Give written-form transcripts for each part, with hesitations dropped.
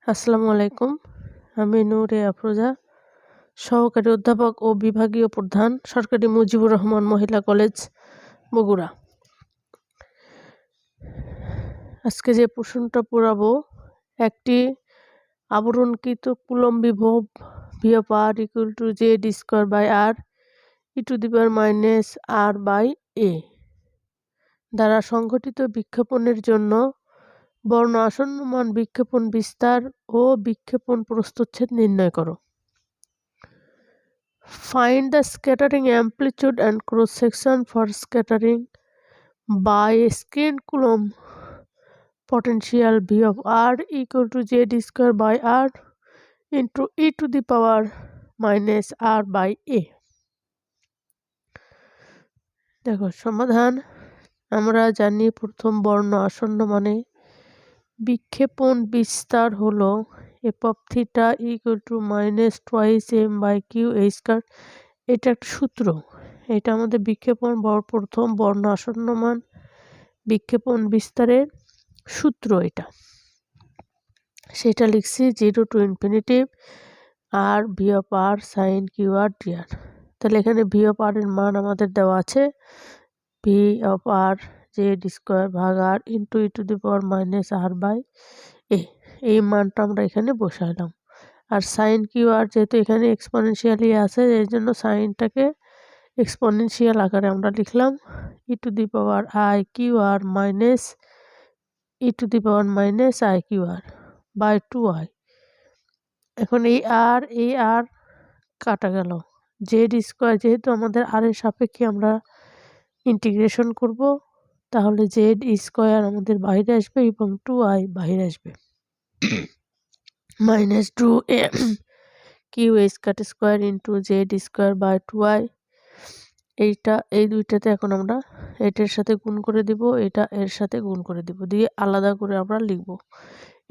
আসসালামু আলাইকুম। আমি নূরে আফরোজা, সহকারী অধ্যাপক ও বিভাগীয় প্রধান, সরকারি মুজিবুর রহমান মহিলা কলেজ, বগুড়া। আজকে যে প্রশ্নটা পড়াবো, একটি আবরণকৃত কুলম্ব বিভব V of r equal to z square by r e to the power minus r by a দ্বারা সংঘটিত বিক্ষেপণের জন্য বর্ণ আসন্নমান বিক্ষেপণ বিস্তার ও বিক্ষেপণ প্রস্থচ্ছেদ নির্ণয় করো। Find the scattering amplitude and cross section for scattering by a screen Coulomb potential V of r equal to z square by r into e to the power minus r by a। দেখো সমাধান। আমরা জানি প্রথম বর্ণ আসন্ন মানে বিক্ষেপণ বিস্তার হলো f of theta equal to minus twice m by q a square। এটা একটা সূত্র, এটা আমাদের বিক্ষেপণ প্রথম বর্ণ আসন্ন মান বিক্ষেপণ বিস্তারের সূত্র। এটা সেটা লিখছি 0 to infinity r v of r sin q r dr। তাহলে এখানে v of r এর মান আমাদের দেওয়া আছে v of r z square ভাগ r into e to the power minus r by a। এই মানটা আমরা এখানে বসাইলাম। আর সাইন কিউ আর যেহেতু এখানে এক্সপোনেনশিয়ালি আছে, এই জন্য সাইনটাকে এক্সপোনেনশিয়াল আকারে আমরা লিখলাম e to the power i Q R minus e to the power minus i Q R by 2i। এখন এই আর কাটা গেল, জেড স্কোয়ার যেহেতু আমাদের আর এর সাপেক্ষে আমরা ইন্টিগ্রেশন করব, তাহলে জেড স্কোয়ার আমাদের বাইরে আসবে এবং 2i বাইরে আসবে। Minus 2m Q square square into Z square by 2i। এই দুইটাতে এখন আমরা এটার সাথে গুণ করে দিব, এটা এর সাথে গুণ করে দিব, দিয়ে আলাদা করে আমরা লিখব।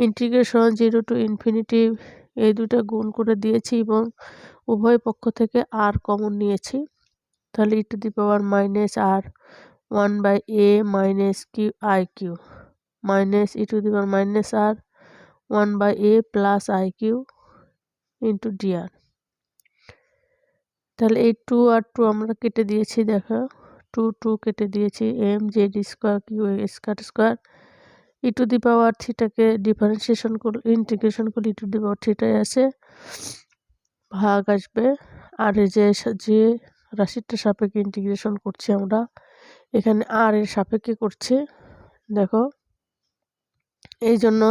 ইন্টিগ্রেশন 0 টু ইনফিনিটি, এই দুইটা গুণ করে দিয়েছি এবং উভয় পক্ষ থেকে আর কমন নিয়েছি। তাহলে e to the power minus r 1 by a minus q i q minus e to the power minus r 1 by a plus i q into dr। তাহলে এই 2 আর 2 আমরা কেটে দিয়েছি, দেখো 2 কেটে দিয়েছি, m z square q square square e to the power থিটাকে differentiation করলে ইন্টিগ্রেশন করলে e to the power থিটায় আছে, ভাগ আসবে। আর যে রাশিটার সাপেক্ষে ইন্টিগ্রেশন করছি আমরা, এখানে আর এর সাপেক্ষে করছি, দেখো এই জন্য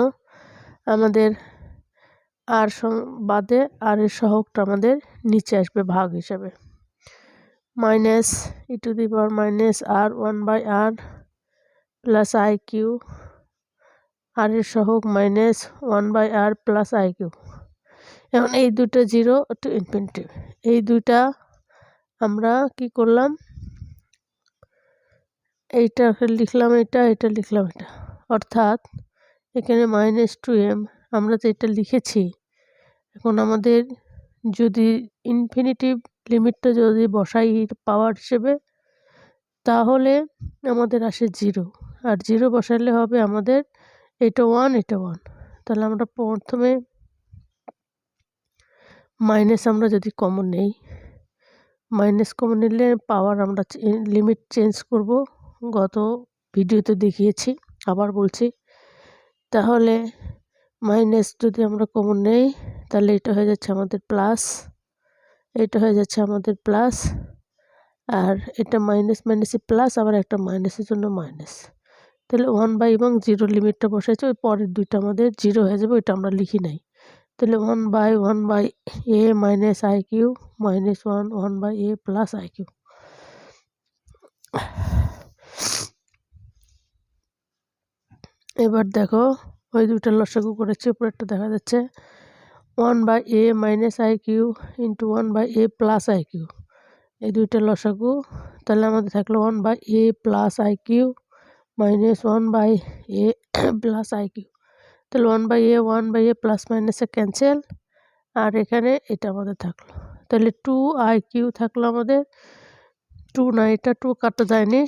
আমাদের আর বাদে আর এর সহগটা আমাদের নিচে আসবে ভাগ হিসাবে। Minus e to the power minus r 1 by r plus I q, r এর সহগ minus 1 by r plus I q. এখন এই দুটো 0 টু ইনফিনিটি, এই দুইটা আমরা কি করলাম, এইটা লিখলাম, এটা লিখলাম, এটা অর্থাৎ এখানে মাইনাস 2m আমরা তো এটা লিখেছি। এখন আমাদের যদি ইনফিনিটিভ লিমিটটা যদি বসাই পাওয়ার হিসেবে, তাহলে আমাদের আসে 0, আর 0 বসাইলে হবে আমাদের এটা 1 এটা 1। তাহলে আমরা প্রথমে মাইনাস আমরা যদি কমন নেই, মাইনাস কমন নিলে পাওয়ার আমরা লিমিট চেঞ্জ করব, গত ভিডিওতে দেখিয়েছি, আবার বলছি। তাহলে মাইনাস যদি আমরা কমন নেই, তাহলে এটা হয়ে যাচ্ছে আমাদের প্লাস, এটা হয়ে যাচ্ছে আমাদের প্লাস, আর এটা মাইনাস মাইনাসে প্লাস, আবার একটা মাইনাসের জন্য মাইনাস। তাহলে 1 বাই এবং 0 লিমিটটা বসাইছে, ওই পরের দুইটা আমাদের 0 হয়ে যাবে, ওইটা আমরা লিখি নাই। তাহলে 1 by A minus I Q minus 1 by A plus I Q. এবার দেখো ওই দুইটা লসাগু করেছে, উপরেরটা দেখা যাচ্ছে 1 by A minus I Q into 1 by A plus I Q, এই দুইটা লসাগু। তাহলে আমাদের থাকলো 1 by A plus I Q minus 1 by A plus I Q. তাহলে 1 বাই এ প্লাস মাইনাসে ক্যান্সেল, আর এখানে এটা আমাদের থাকলো। তাহলে 2 আই কিউ থাকলো আমাদের, 2 না, এটা 2 কাটা যায়নি,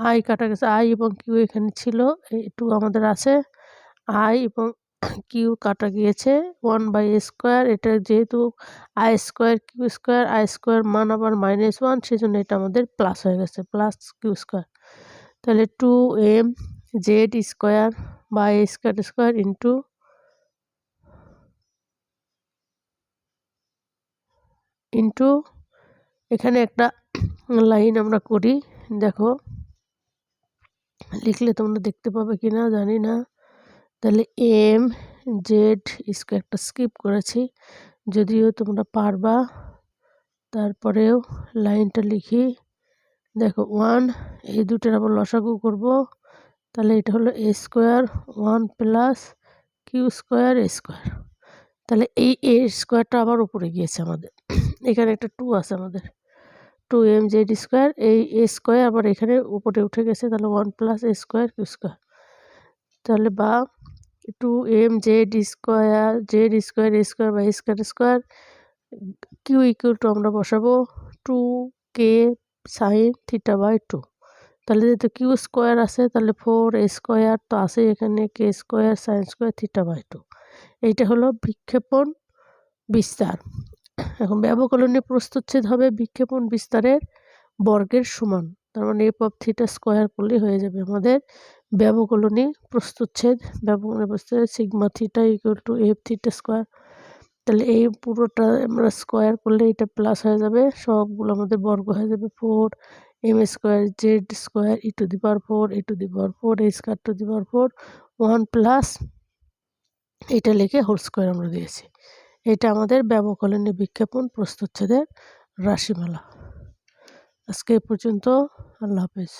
আই কাটা গেছে, আই এবং কিউ এখানে ছিল, এই 2 আমাদের আছে, আই এবং কিউ কাটা গিয়েছে 1/a², এটা যেহেতু i² মান আবার -1, সেজন্য এটা আমাদের প্লাস হয়ে গেছে, প্লাস q²। তাহলে 2mz² ইন্টু এখানে একটা লাইন আমরা করি, দেখো লিখলে তোমরা দেখতে পাবে কিনা জানি না। তাহলে mz²টা স্কিপ করেছি, যদিও তোমরা পারবা, তারপরেও লাইনটা লিখি। দেখো 1, এই দুটোর আবার লসাগু করব, তাহলে এটা হলো a², 1 প্লাস q²a²। তাহলে এই a²টা আবার উপরে গিয়েছে আমাদের, এখানে একটা 2 আছে আমাদের, 2mz², এই a² আবার এখানে উপরে উঠে গেছে, তাহলে 1 প্লাস a² q²। তাহলে বা 2mz²a² q ইকুয়াল টু আমরা বসাবো 2k sin θ/2। তাহলে যেহেতু q² আছে, তাহলে 4a² তো আছে এখানে, k² sin² θ/2। এইটা হলো বিক্ষেপণ বিস্তার। এখন ব্যবকলনীয় প্রস্থচ্ছেদ হবে বিক্ষেপণ বিস্তারের বর্গের সমান, তার মানে f(θ² করলেই হয়ে যাবে আমাদের ব্যবকলনী প্রস্থচ্ছেদ। ব্যবকলনী প্রস্থচ্ছেদ sigma theta equal to f(θ²)। তাহলে এই পুরোটা আমরা স্কোয়ার করলে এটা প্লাস হয়ে যাবে, সবগুলো আমাদের বর্গ হয়ে যাবে। 4m²z² e⁴ a²⁴ 1 প্লাস এটা লিখে হোল স্কোয়ার আমরা দিয়েছি। এটা আমাদের ব্যবকলনীয় বিক্ষেপণ প্রস্থচ্ছেদের রাশিমালা। আজকে এ পর্যন্ত। আল্লাহ হাফেজ।